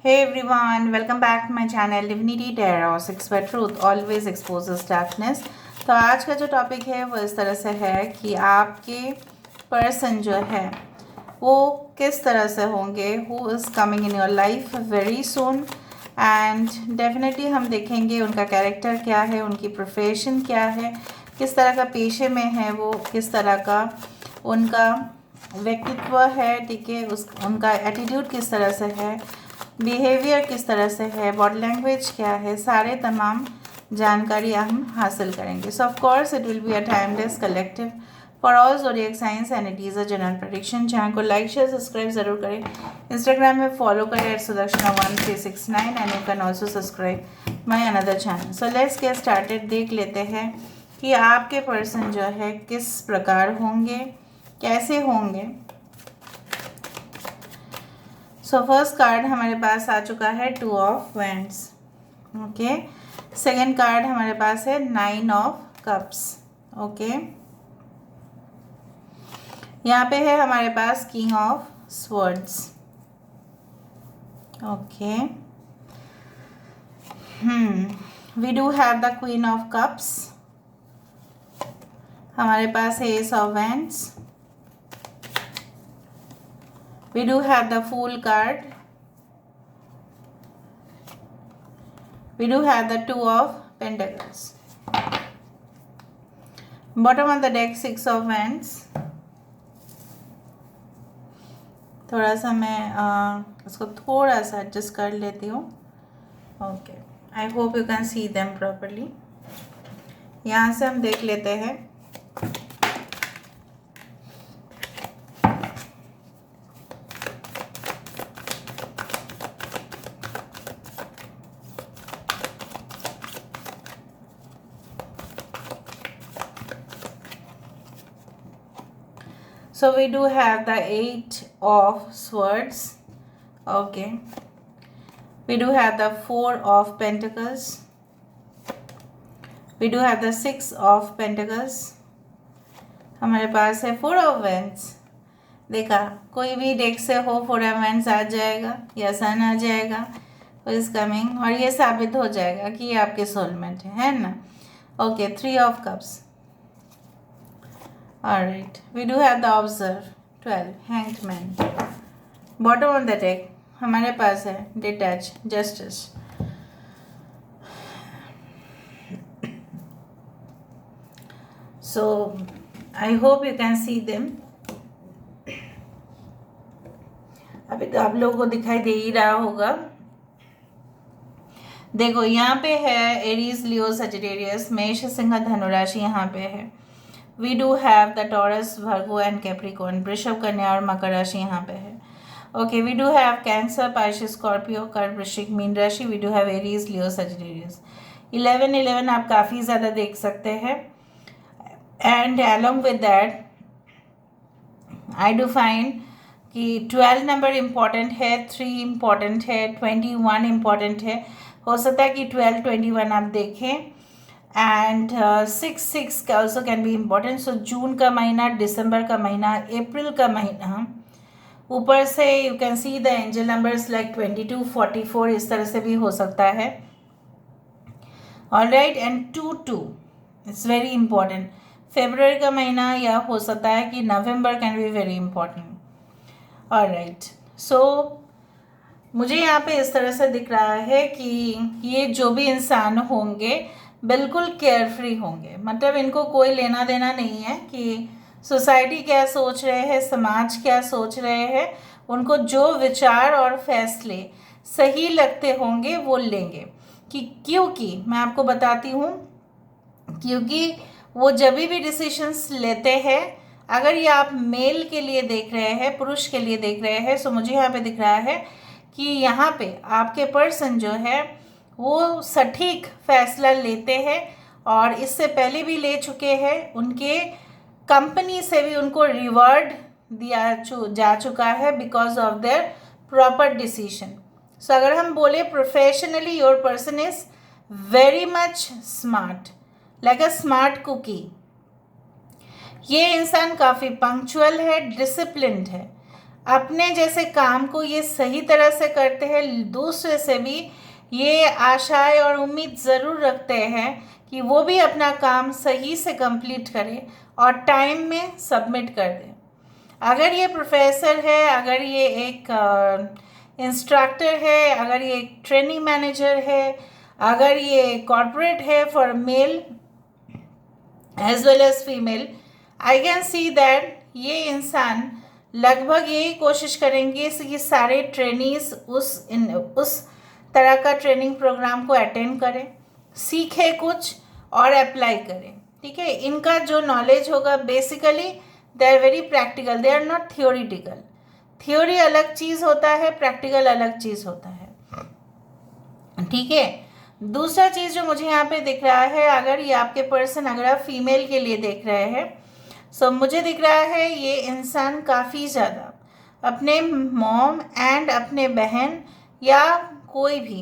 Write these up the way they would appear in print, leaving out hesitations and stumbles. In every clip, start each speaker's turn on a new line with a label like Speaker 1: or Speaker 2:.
Speaker 1: Hey everyone, welcome back to my channel Divinity Tarot 6 where truth always exposes darkness। तो आज का जो topic है वो इस तरह से है कि आपके पर्सन जो है वो किस तरह से होंगे, who is coming in your life very soon and definitely हम देखेंगे उनका कैरेक्टर क्या है, उनकी प्रोफेशन क्या है, किस तरह का पेशे में है वो, किस तरह का उनका व्यक्तित्व है, ठीक है, उनका एटीट्यूड किस तरह से है, बिहेवियर किस तरह से है, बॉडी लैंग्वेज क्या है, सारे तमाम जानकारी हम हासिल करेंगे। सो of course it will be a timeless collective for all zodiac science and it is a general prediction. Channel को लाइक शेयर सब्सक्राइब ज़रूर करें। इंस्टाग्राम में फॉलो करें @sudakshana1369 and you can also subscribe my another channel. So let's get started. देख लेते हैं कि आपके पर्सन जो है किस प्रकार होंगे, कैसे होंगे। सो फर्स्ट कार्ड हमारे पास आ चुका है 2 of wands. Okay, second card हमारे पास है 9 ऑफ कप्स। ओके, यहाँ पे है हमारे पास king of swords. Okay, we do have the queen of cups. हमारे पास है ace of wands. We do have the Fool card. We do have the 2 of Pentacles. Bottom of the deck 6 of Wands. थोड़ा सा मैं इसको थोड़ा सा adjust कर लेती हूँ। Okay, I hope you can see them properly. यहाँ से हम देख लेते हैं So we do have the 8 of swords. Okay, we do have the 4 of pentacles. We do have the 6 of pentacles. हमारे पास है 4 of wands। देखा, कोई भी डेक से हो 4 of wands आ जाएगा या सन आ जाएगा, इज कमिंग, और ये साबित हो जाएगा कि ये आपके सोलमेट है ना। Okay, 3 of cups. Alright, we do have the observe 12, hanged man. Bottom of the deck हमारे पास है detach, justice. So I hope you can see them. अभी तो आप लोगों को दिखाई दे ही रहा होगा। देखो, यहाँ पे है एरीज, लियो, सजिटेरियस, मेष, सिंह, धनु राशि यहाँ पे है। We do have the Taurus, Virgo and Capricorn, वृषभ, कन्या और मकर राशि यहाँ पे है। Okay, we do have Cancer, Pisces, Scorpio, कर्क, वृश्चिक, मीन राशि। We do have Aries, Leo, Sagittarius. 11 आप काफ़ी ज़्यादा देख सकते हैं। And along with that I do find कि 12 नंबर इम्पॉर्टेंट है, 3 इम्पॉर्टेंट है, 21 इम्पॉर्टेंट है। हो सकता है कि 12, 21 आप देखें। And 6 also can be important. So June का महीना, दिसंबर का महीना, अप्रैल का महीना, ऊपर से you can see the angel numbers like 22, 44, इस तरह से भी हो सकता है। Alright, and 2 it's very important. February का महीना या हो सकता है कि November can be very important. Alright, so मुझे यहाँ पे इस तरह से दिख रहा है कि ये जो भी इंसान होंगे बिल्कुल केयरफ्री होंगे। मतलब इनको कोई लेना देना नहीं है कि सोसाइटी क्या सोच रहे हैं, समाज क्या सोच रहे हैं। उनको जो विचार और फैसले सही लगते होंगे वो लेंगे। क्योंकि मैं आपको बताती हूँ, क्योंकि वो जब भी डिसीशंस लेते हैं, अगर ये आप मेल के लिए देख रहे हैं, पुरुष के लिए देख रहे हैं, तो मुझे यहाँ पे दिख रहा है कि यहाँ पे आपके पर्सन जो है वो सटीक फैसला लेते हैं और इससे पहले भी ले चुके हैं। उनके कंपनी से भी उनको रिवॉर्ड दिया जा चुका है because of their proper decision. So अगर हम बोले professionally, your person is very much smart, like a smart cookie. ये इंसान काफ़ी पंक्चुअल है, डिसिप्लिन्ड है। अपने जैसे काम को ये सही तरह से करते हैं, दूसरे से भी ये आशाएं और उम्मीद ज़रूर रखते हैं कि वो भी अपना काम सही से कंप्लीट करे और टाइम में सबमिट कर दे। अगर ये प्रोफेसर है, अगर ये एक इंस्ट्रक्टर है, अगर ये एक ट्रेनिंग मैनेजर है, अगर ये कॉर्पोरेट है for male as well as female, I can see that ये इंसान लगभग यही कोशिश करेंगे कि सारे ट्रेनीज उस तरह का ट्रेनिंग प्रोग्राम को अटेंड करें, सीखे कुछ और अप्लाई करें। ठीक है, इनका जो नॉलेज होगा basically they are very practical, they are not theoretical. Theory अलग चीज़ होता है, प्रैक्टिकल अलग चीज़ होता है। ठीक है, दूसरा चीज़ जो मुझे यहाँ पे दिख रहा है, अगर ये आपके पर्सन, अगर आप फीमेल के लिए देख रहे हैं, सो मुझे दिख रहा है ये इंसान काफ़ी ज़्यादा अपने मॉम एंड अपने बहन या कोई भी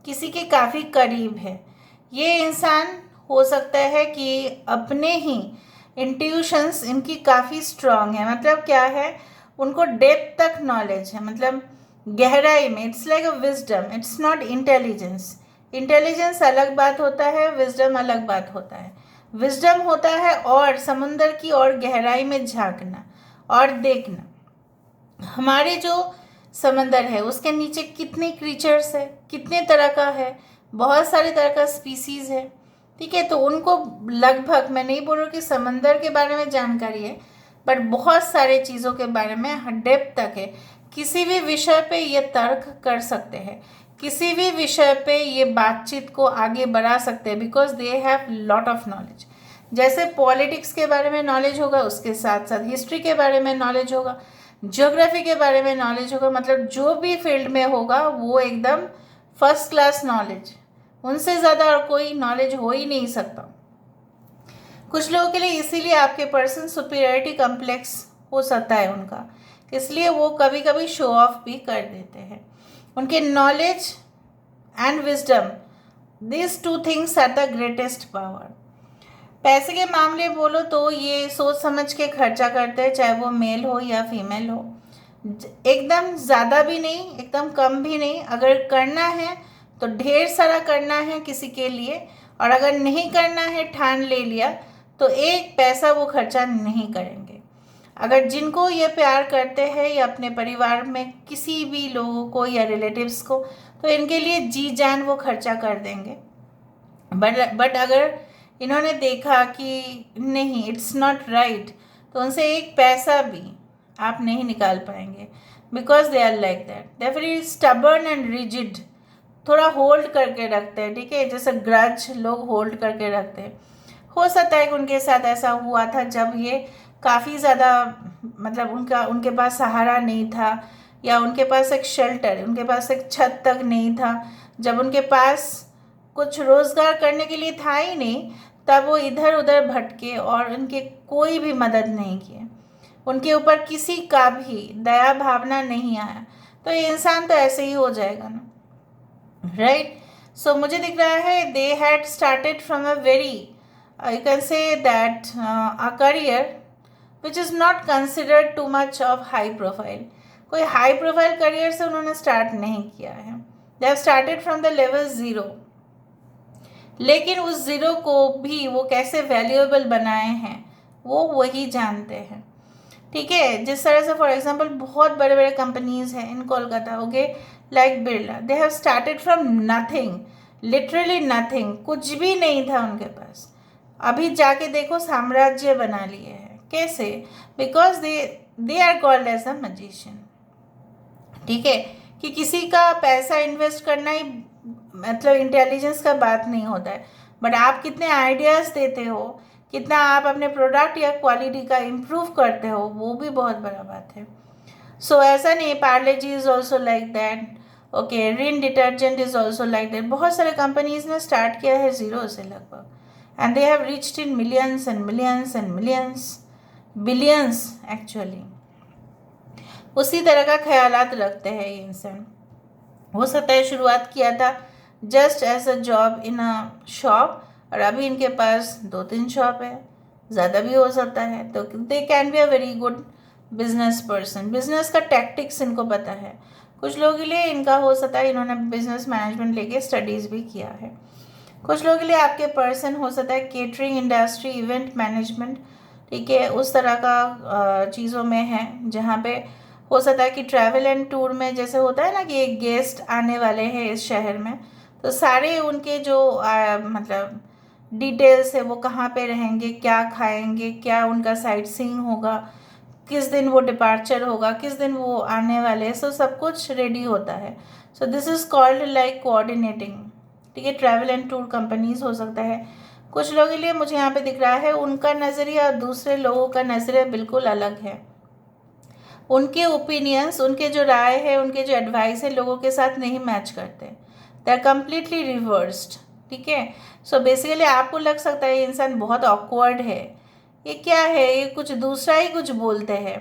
Speaker 1: किसी के काफ़ी करीब है। ये इंसान हो सकता है कि अपने ही इंट्यूशंस इनकी काफ़ी स्ट्रांग है। मतलब क्या है, उनको डेप्थ तक नॉलेज है, मतलब गहराई में। It's like a wisdom, it's not intelligence. Intelligence अलग बात होता है, विजडम अलग बात होता है। विजडम होता है और समुंदर की और गहराई में झांकना और देखना, हमारे जो समंदर है उसके नीचे कितने क्रीचर्स है, कितने तरह का है, बहुत सारे तरह का स्पीसीज है। ठीक है, तो उनको लगभग, मैं नहीं बोल रही कि समंदर के बारे में जानकारी है, बट बहुत सारे चीज़ों के बारे में डेप्थ तक है। किसी भी विषय पे ये तर्क कर सकते हैं, किसी भी विषय पे ये बातचीत को आगे बढ़ा सकते हैं, because they have lot of knowledge. जैसे पॉलिटिक्स के बारे में नॉलेज होगा, उसके साथ साथ हिस्ट्री के बारे में नॉलेज होगा, ज्योग्राफी के बारे में नॉलेज होगा, मतलब जो भी फील्ड में होगा वो एकदम फर्स्ट क्लास नॉलेज। उनसे ज़्यादा और कोई नॉलेज हो ही नहीं सकता। कुछ लोगों के लिए इसीलिए आपके पर्सन सुपीरियरिटी कम्प्लेक्स हो सकता है उनका, इसलिए वो कभी कभी शो ऑफ भी कर देते हैं। उनके knowledge and wisdom, this two things are the greatest power. पैसे के मामले बोलो तो ये सोच समझ के खर्चा करते हैं, चाहे वो मेल हो या फीमेल हो। एकदम ज़्यादा भी नहीं, एकदम कम भी नहीं। अगर करना है तो ढेर सारा करना है किसी के लिए, और अगर नहीं करना है, ठान ले लिया, तो एक पैसा वो खर्चा नहीं करेंगे। अगर जिनको ये प्यार करते हैं या अपने परिवार में किसी भी लोगों को या रिलेटिव्स को, तो इनके लिए जी जान वो खर्चा कर देंगे। बट अगर इन्होंने देखा कि नहीं, इट्स नॉट राइट, तो उनसे एक पैसा भी आप नहीं निकाल पाएंगे, because they are like that. They are very stubborn and rigid, थोड़ा होल्ड करके रखते हैं। ठीक है, जैसे ग्रज लोग होल्ड करके रखते हैं। हो सकता है कि उनके साथ ऐसा हुआ था जब ये काफ़ी ज़्यादा, मतलब उनके पास सहारा नहीं था, या उनके पास एक शेल्टर, उनके पास एक छत तक नहीं था। जब उनके पास कुछ रोज़गार करने के लिए था ही नहीं, तब वो इधर उधर भटके और उनके कोई भी मदद नहीं किए, उनके ऊपर किसी का भी दया भावना नहीं आया, तो ये इंसान तो ऐसे ही हो जाएगा ना, राइट। सो मुझे दिख रहा है they had started from a very, you can say that a career which is not considered too much of high profile. कोई हाई प्रोफाइल करियर से उन्होंने स्टार्ट नहीं किया है। दे have started from the level zero, लेकिन उस zero को भी वो कैसे वैल्यूएबल बनाए हैं वो वही जानते हैं। ठीक है, जिस तरह से फॉर एग्जांपल बहुत बड़े बड़े कंपनीज हैं in Kolkata, okay, like Birla, they have started from nothing, literally nothing, कुछ भी नहीं था उनके पास। अभी जाके देखो साम्राज्य बना लिए हैं। कैसे? Because they are called as a magician. ठीक है, कि किसी का पैसा इन्वेस्ट करना ही मतलब इंटेलिजेंस का बात नहीं होता है, बट आप कितने आइडियाज़ देते हो, कितना आप अपने प्रोडक्ट या क्वालिटी का इम्प्रूव करते हो, वो भी बहुत बड़ा बात है। सो ऐसा नहीं, Parle G is also like that, okay, Rin detergent is also like that. बहुत सारे कंपनीज ने स्टार्ट किया है ज़ीरो से लगभग, and they have reached in millions and millions and millions, billions actually. उसी तरह का ख्यालात रखते हैं ये इंसान। हो सकता है शुरुआत किया था just as a job in a shop, और अभी इनके पास 2-3 शॉप है, ज़्यादा भी हो सकता है। तो they can be a very good business person, business का टैक्टिक्स इनको पता है। कुछ लोगों के लिए इनका हो सकता है इन्होंने बिजनेस मैनेजमेंट लेके स्टडीज़ भी किया है। कुछ लोगों के लिए आपके पर्सन हो सकता है केटरिंग इंडस्ट्री, इवेंट मैनेजमेंट, ठीक है, उस तरह का चीज़ों में है, जहाँ पे हो सकता है कि ट्रैवल एंड टूर में जैसे होता है ना कि एक गेस्ट आने वाले हैं इस शहर में, तो सारे उनके जो मतलब डिटेल्स है, वो कहाँ पे रहेंगे, क्या खाएंगे, क्या उनका साइट सीइंग होगा, किस दिन वो डिपार्चर होगा, किस दिन वो आने वाले हैं, सो सब कुछ रेडी होता है। So this is called like coordinating, ठीक है। ट्रैवल एंड टूर कंपनीज हो सकता है। कुछ लोगों के लिए मुझे यहाँ पे दिख रहा है उनका नज़रिया और दूसरे लोगों का नज़रिया बिल्कुल अलग है। उनके ओपिनियंस, उनके जो राय है, उनके जो एडवाइस है लोगों के साथ नहीं मैच करते, दे आर कम्प्लीटली रिवर्स्ड, ठीक है। सो बेसिकली आपको लग सकता है ये इंसान बहुत ऑकवर्ड है, ये क्या है, ये कुछ दूसरा ही कुछ बोलते हैं,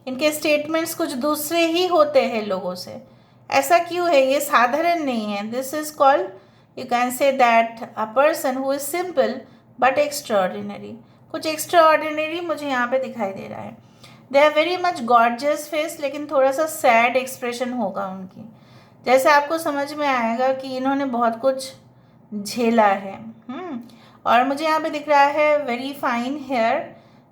Speaker 1: इनके स्टेटमेंट्स कुछ दूसरे ही होते हैं लोगों से, ऐसा क्यों है, ये साधारण नहीं है। This is called, you can say that a person who is simple but extraordinary. कुछ एक्स्ट्राऑर्डिनरी मुझे यहाँ पे दिखाई दे रहा है। They are very much gorgeous face, लेकिन थोड़ा सा सैड एक्सप्रेशन होगा उनकी, जैसे आपको समझ में आएगा कि इन्होंने बहुत कुछ झेला है। और मुझे यहाँ पे दिख रहा है very fine hair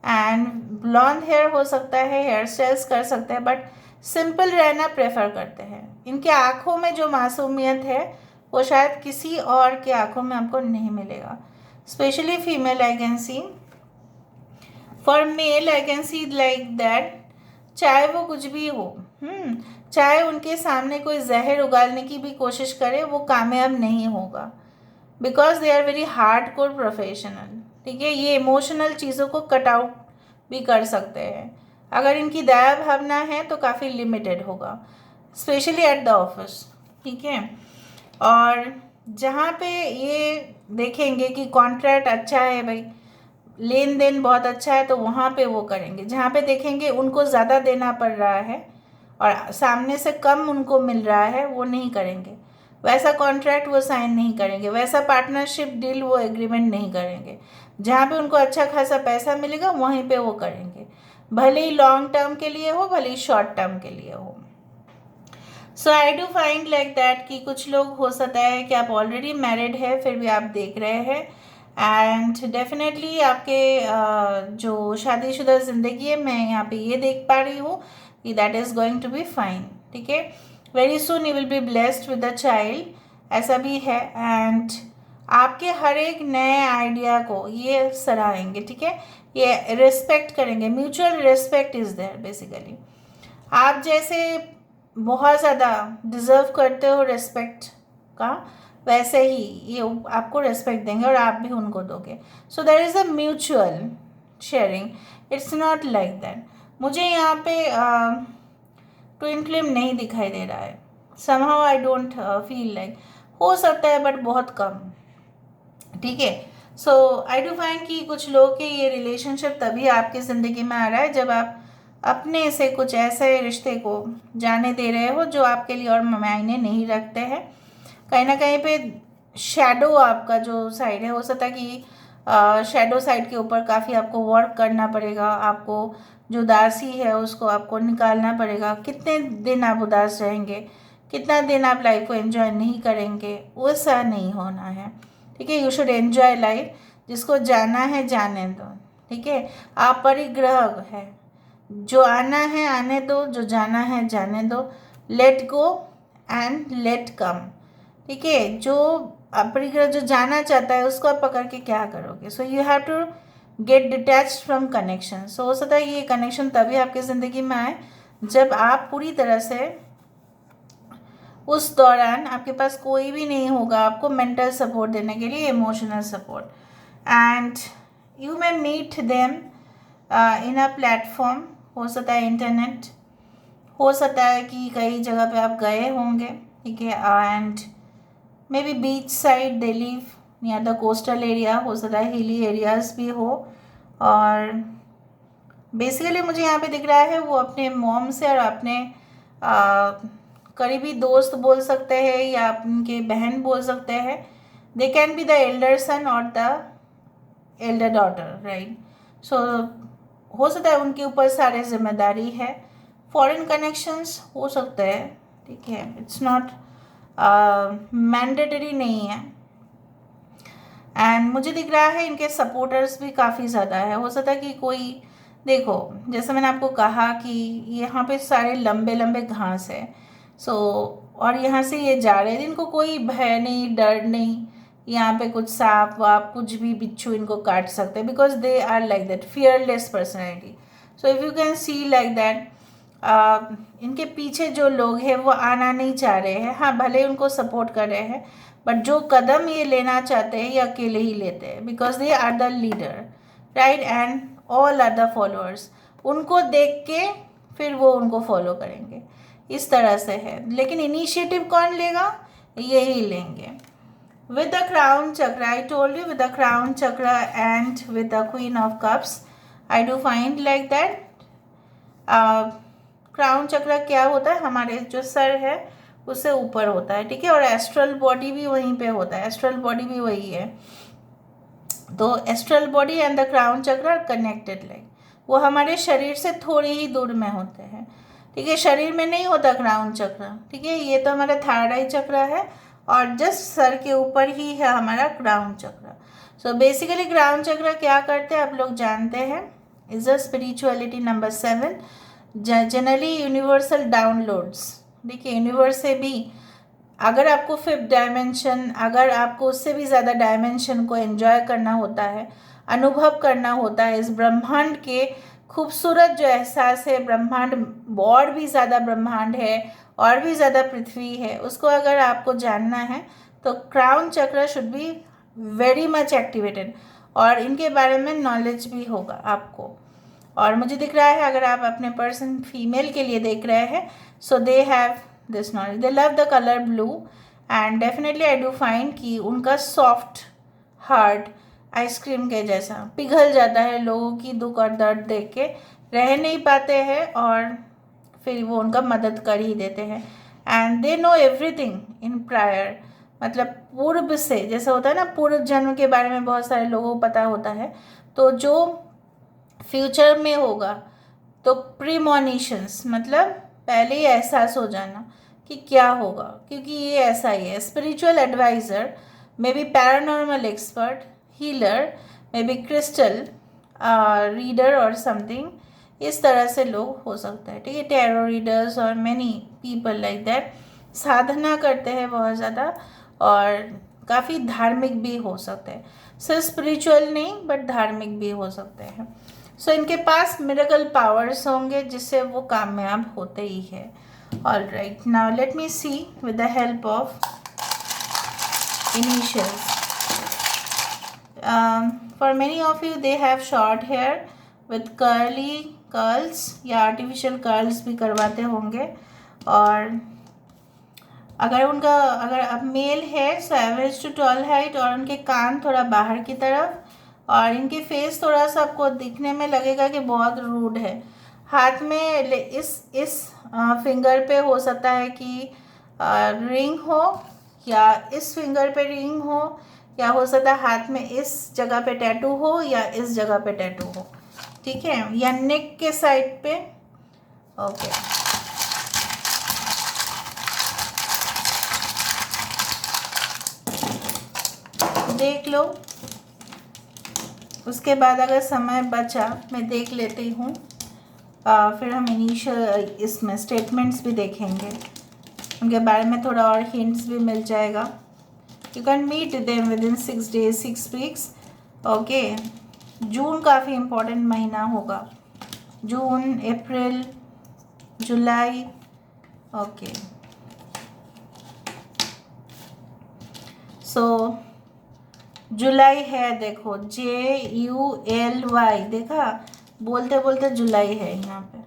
Speaker 1: and blonde hair हो सकता है, हेयर स्टाइल्स कर सकते हैं, बट सिंपल रहना प्रेफर करते हैं। इनके आँखों में जो मासूमियत है वो शायद किसी और के आँखों में आपको नहीं मिलेगा, specially female I can C. For male I can see like that, चाहे वो कुछ भी हो, चाहे उनके सामने कोई जहर उगालने की भी कोशिश करे, वो कामयाब नहीं होगा, because they are very hard core professional, ठीक है। ये इमोशनल चीज़ों को कट आउट भी कर सकते हैं। अगर इनकी दया भावना है तो काफ़ी लिमिटेड होगा, स्पेशली एट द ऑफिस, ठीक है। और जहाँ पे ये देखेंगे कि कॉन्ट्रैक्ट अच्छा है भाई, लेन देन बहुत अच्छा है, तो वहाँ पे वो करेंगे। जहाँ पे देखेंगे उनको ज़्यादा देना पड़ रहा है और सामने से कम उनको मिल रहा है, वो नहीं करेंगे, वैसा कॉन्ट्रैक्ट वो साइन नहीं करेंगे, वैसा पार्टनरशिप डील वो एग्रीमेंट नहीं करेंगे। जहाँ पे उनको अच्छा खासा पैसा मिलेगा वहीं पे वो करेंगे, भले ही लॉन्ग टर्म के लिए हो, भले ही शॉर्ट टर्म के लिए हो। So I do find like that कि कुछ लोग हो सकता है कि आप ऑलरेडी मैरिड है फिर भी आप देख रहे हैं, एंड डेफिनेटली आपके जो शादीशुदा ज़िंदगी है, मैं यहाँ पे ये देख पा रही हूँ कि that is going to be fine, ठीक है। Very soon you will be blessed with the child, ऐसा भी है। एंड आपके हर एक नए आइडिया को ये सराहेंगे, ठीक है, ये रिस्पेक्ट करेंगे, mutual respect is there basically. आप जैसे बहुत ज़्यादा डिज़र्व करते हो रिस्पेक्ट का, वैसे ही ये आपको रिस्पेक्ट देंगे और आप भी उनको दोगे। So there is a mutual sharing, it's not like that. मुझे यहाँ पे ट्विन फ्लेम नहीं दिखाई दे रहा है, somehow I don't feel like, हो सकता है बट बहुत कम, ठीक है। सो आई डू फाइंड कि कुछ लोगों के ये रिलेशनशिप तभी आपकी ज़िंदगी में आ रहा है जब आप अपने से कुछ ऐसे रिश्ते को जाने दे रहे हो जो आपके लिए और मायने नहीं रखते हैं। कहीं ना कहीं पे शैडो आपका जो साइड है, हो सकता है कि शैडो साइड के ऊपर काफ़ी आपको वर्क करना पड़ेगा, आपको जो उदासी है उसको आपको निकालना पड़ेगा। कितने दिन आप उदास रहेंगे, कितना दिन आप लाइफ को एंजॉय नहीं करेंगे, वैसा नहीं होना है, ठीक है। यू शुड एंजॉय लाइफ, जिसको जाना है जाने दो, ठीक है। आप परिग्रह है, जो आना है आने दो, जो जाना है जाने दो, लेट गो एंड लेट कम, ठीक है। जो अपरिग्रह जो जाना चाहता है उसको आप पकड़ के क्या करोगे। So you have to get detached from connection. So हो सकता है ये कनेक्शन तभी आपकी ज़िंदगी में आए जब आप पूरी तरह से उस दौरान आपके पास कोई भी नहीं होगा आपको मेंटल सपोर्ट देने के लिए, emotional support, and you may meet them in a platform, हो सकता है इंटरनेट, हो सकता है कि कई जगह पे आप गए होंगे, ठीक है। And may be beach side they live near the coastal area, हो सकता है हिली एरियाज भी हो। और बेसिकली मुझे यहाँ पे दिख रहा है वो अपने मॉम से और अपने करीबी दोस्त बोल सकते हैं या उनके बहन बोल सकते हैं, they can be the elder son और द एल्डर डॉटर, राइट। सो हो सकता है उनके ऊपर सारे जिम्मेदारी है, फॉरेन कनेक्शंस हो सकते हैं, ठीक है, इट्स नॉट मैंडेटरी नहीं है। एंड मुझे दिख रहा है इनके सपोर्टर्स भी काफ़ी ज़्यादा है। हो सकता है कि कोई, देखो जैसे मैंने आपको कहा कि यहाँ पे सारे लंबे लंबे घास है, सो और यहाँ से ये जा रहे हैं, इनको कोई भय नहीं, डर नहीं, यहाँ पे कुछ सांप वाप कुछ भी बिच्छू इनको काट सकते हैं, because they are like that fearless personality. So if you can see like that, इनके पीछे जो लोग हैं वो आना नहीं चाह रहे हैं, हाँ भले उनको सपोर्ट कर रहे हैं, बट जो कदम ये लेना चाहते हैं ये अकेले ही लेते हैं, because they are the leader, right, and all are the followers. उनको देख के फिर वो उनको फॉलो करेंगे, इस तरह से है। लेकिन इनिशिएटिव कौन लेगा? यही लेंगे। With the crown chakra, I told you, with the crown chakra and with the queen of cups, I do find like that crown chakra क्या होता है, हमारे जो सर है उससे ऊपर होता है, ठीक है, और एस्ट्रल बॉडी भी वहीं पे होता है, एस्ट्रल बॉडी भी वही है। तो astral body and the crown चक्र आर कनेक्टेड, लाइक वो हमारे शरीर से थोड़ी ही दूर में होते हैं, ठीक है, शरीर में नहीं होता क्राउन चक्र, ठीक है, ये तो हमारा थर्ड आई चक्र है और जस्ट सर के ऊपर ही है हमारा क्राउन चक्र। सो बेसिकली क्राउन चक्र क्या करते हैं आप लोग जानते हैं, is a spirituality number 7, generally universal downloads. देखिए यूनिवर्स से भी अगर आपको 5th डायमेंशन, अगर आपको उससे भी ज़्यादा डायमेंशन को एंजॉय करना होता है, अनुभव करना होता है, इस ब्रह्मांड के खूबसूरत जो एहसास है, ब्रह्मांड और भी ज़्यादा ब्रह्मांड है और भी ज़्यादा पृथ्वी है, उसको अगर आपको जानना है तो क्राउन चक्र should be very much activated, और इनके बारे में नॉलेज भी होगा आपको। और मुझे दिख रहा है अगर आप अपने पर्सन फीमेल के लिए देख रहे हैं, so they have this knowledge, they love the colour blue, and definitely I do find कि उनका सॉफ्ट हार्ट आइसक्रीम के जैसा पिघल जाता है, लोगों की दुख और दर्द देख के रह नहीं पाते हैं और फिर वो उनका मदद कर ही देते हैं। And they know everything in prior, मतलब पूर्व से, जैसे होता है ना पूर्व जन्म के बारे में बहुत सारे लोगों को पता होता है, तो जो फ्यूचर में होगा, तो प्रीमोनिशंस मतलब पहले ही एहसास हो जाना कि क्या होगा, क्योंकि ये ऐसा ही है। Spiritual adviser, may be paranormal expert, healer, may be crystal reader और समथिंग, इस तरह से लोग हो सकते हैं, ठीक है, टैरो रीडर्स और मैनी पीपल लाइक दैट। साधना करते हैं बहुत ज़्यादा और काफ़ी धार्मिक भी हो सकते हैं, सिर्फ स्पिरिचुअल नहीं बट धार्मिक भी हो सकते हैं। सो इनके पास मिरेकल पावर्स होंगे जिससे वो कामयाब होते ही है। All right, now let me see with the help of initials. For many of you they have short hair with curly curls, या आर्टिफिशियल कर्ल्स भी करवाते होंगे, और अगर अब मेल है so average to tall height, और उनके कान थोड़ा बाहर की तरफ, और इनके फेस थोड़ा सा आपको दिखने में लगेगा कि बहुत रूड है। हाथ में इस फिंगर पे हो सकता है कि रिंग हो, या इस फिंगर पे रिंग हो, या हो सकता है हाथ में इस जगह पे टैटू हो या इस जगह पे टैटू हो, ठीक है, या नेक के साइड पे। ओके, देख लो, उसके बाद अगर समय बचा मैं देख लेती हूँ, फिर हम इनिशियल इसमें स्टेटमेंट्स भी देखेंगे, उनके बारे में थोड़ा और हिंट्स भी मिल जाएगा। You can meet them within 6 days 6 weeks। Okay, June काफ़ी इम्पोर्टेंट महीना होगा, जून, अप्रैल, जुलाई। ओके, सो जुलाई है, देखो JULY, देखा, बोलते बोलते जुलाई है यहाँ पे।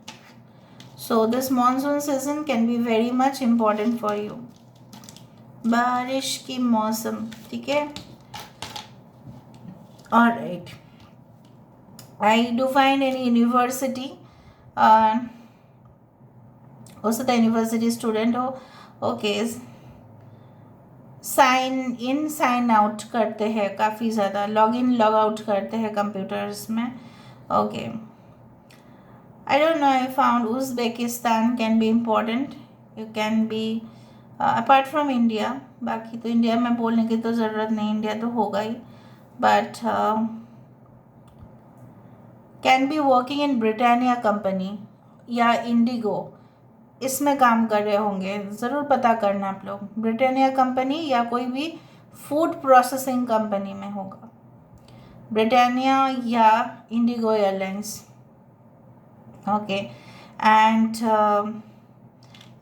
Speaker 1: So this monsoon season can be very much important for you, बारिश की मौसम, ठीक है। Alright, I do find any university, हो सकता है यूनिवर्सिटी स्टूडेंट हो। Okay, sign in sign out करते हैं काफ़ी ज़्यादा, लॉग इन लॉग आउट करते हैं कंप्यूटर्स में। Okay, I don't know, I found Uzbekistan can be important. You can be apart from India, बाकी तो इंडिया में बोलने की तो ज़रूरत नहीं, इंडिया तो होगा ही, but can be working in Britannia company या इंडिगो, इसमें काम कर रहे होंगे, ज़रूर पता करना आप लोग। ब्रिटानिया कंपनी या कोई भी फूड प्रोसेसिंग कंपनी में होगा, ब्रिटानिया या IndiGo airlines. Okay, and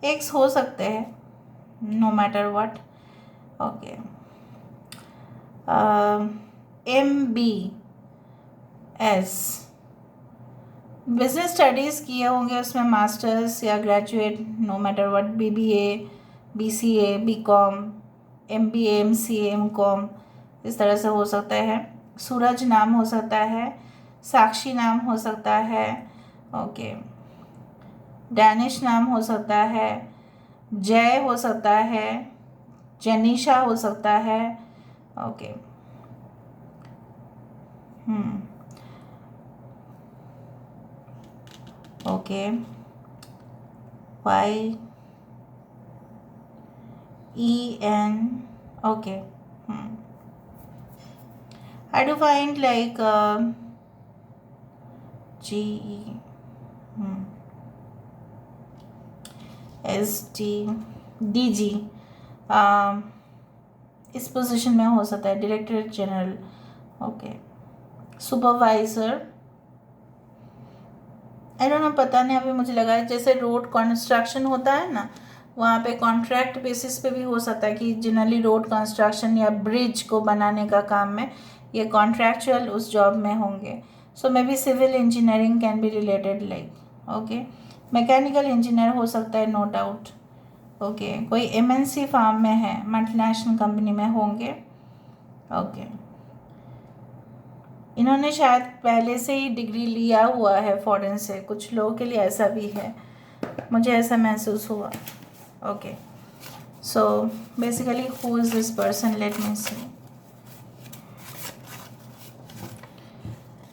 Speaker 1: ex हो सकते हैं, no matter what. Okay, MBS business studies किए होंगे, उसमें मास्टर्स या graduate, no matter what, BBA, BCA, BCom, MBA, MCA, MCom, इस तरह से हो सकता है। सूरज नाम हो सकता है, साक्षी नाम हो सकता है, ओके, डैनिश नाम हो सकता है, जय हो सकता है, जनीशा हो सकता है, okay. Okay, YEN, okay. I do find like GE, SD, DG, इस पोजीशन में हो सकता है, director general, okay, supervisor, I don't know, पता नहीं, अभी मुझे लगा है जैसे रोड कंस्ट्रक्शन होता है ना, वहाँ पे कॉन्ट्रैक्ट बेसिस पे भी हो सकता है कि जनरली रोड कंस्ट्रक्शन या ब्रिज को बनाने का काम में ये कॉन्ट्रैक्चुअल उस जॉब में होंगे। So maybe civil engineering can be related like, okay, mechanical engineer हो सकता है, नो डाउट, ओके, कोई MNC फार्म में है, मल्टीनेशनल कंपनी में होंगे, ओके, इन्होंने शायद पहले से ही डिग्री लिया हुआ है फॉरेन से, कुछ लोगों के लिए ऐसा भी है, मुझे ऐसा महसूस हुआ, okay. So basically who is this person, let me see,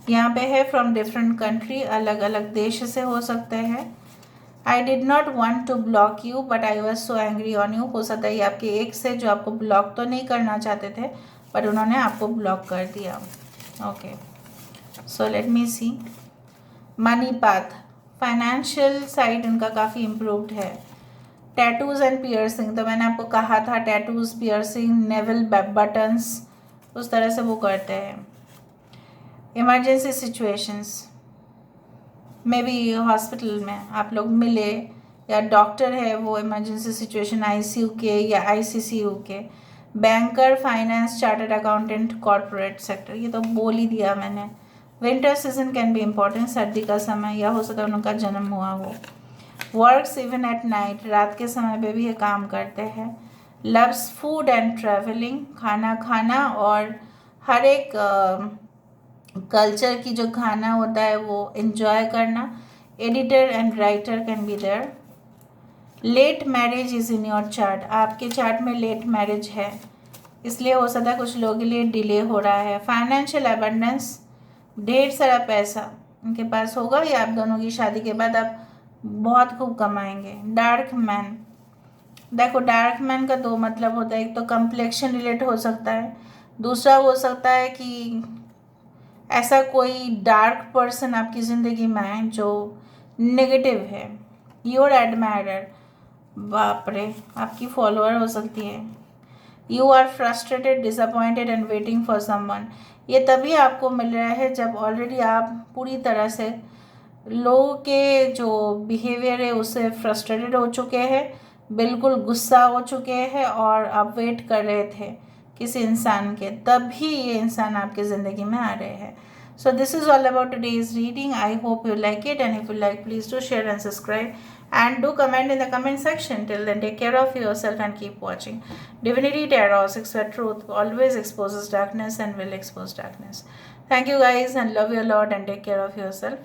Speaker 1: यहाँ पे है फ्रॉम डिफरेंट कंट्री, अलग अलग देश से हो सकते हैं। I did not want to block you but I was so angry on you, हो सकता है ये आपके एक से जो आपको ब्लॉक तो नहीं करना चाहते थे बट उन्होंने आपको ब्लॉक कर दिया, ओके। सो लेट मी सी, मनी पाथ, फाइनेंशियल साइड उनका काफ़ी इम्प्रूव्ड है। टैटूज़ एंड पियर्सिंग, तो मैंने आपको कहा था टैटूज़, पियर्सिंग, नेवल बटन्स, उस तरह से वो करते हैं। Emergency situations, may be hospital में आप लोग मिले या डॉक्टर है वो इमरजेंसी सिचुएशन, ICU के या ICCU के। Banker, finance, chartered accountant, corporate sector, ये तो बोल ही दिया मैंने। Winter season can be important, सर्दी का समय, या हो सकता है उनका जन्म हुआ हो। वर्क्स इवन एट नाइट, रात के समय पे भी ये काम करते हैं। लव्स फूड एंड ट्रैवलिंग, खाना खाना और हर एक कल्चर की जो खाना होता है वो एंजॉय करना। Editor and writer can be there. Late marriage is in your chart, आपके चार्ट में लेट मैरिज है, इसलिए हो सकता है कुछ लोगों के लिए डिले हो रहा है। फाइनेंशियल अबंडेंस, ढेर सारा पैसा उनके पास होगा या आप दोनों की शादी के बाद आप बहुत खूब कमाएंगे। डार्क मैन, देखो डार्क मैन का दो मतलब होता है, एक तो कम्प्लेक्शन रिलेट हो सकता है, दूसरा हो सकता है कि ऐसा कोई डार्क पर्सन आपकी ज़िंदगी में है जो नेगेटिव है। योर एडमायरर, बाप रे, आपकी फॉलोअर हो सकती है। You are frustrated, disappointed and waiting for someone, ये तभी आपको मिल रहा है जब ऑलरेडी आप पूरी तरह से लोगों के जो बिहेवियर है उससे फ्रस्ट्रेटेड हो चुके हैं, बिल्कुल गुस्सा हो चुके हैं और आप वेट कर रहे थे किसी इंसान के, तभी ये इंसान आपकी ज़िंदगी में आ रहे हैं। So this is all about today's reading. I hope you like it, and if you like, please do share and subscribe, and do comment in the comment section. Till then, take care of yourself and keep watching. Divinity Tarot, 6 Truth always exposes darkness and will expose darkness. Thank you guys, and love you a lot, and take care of yourself.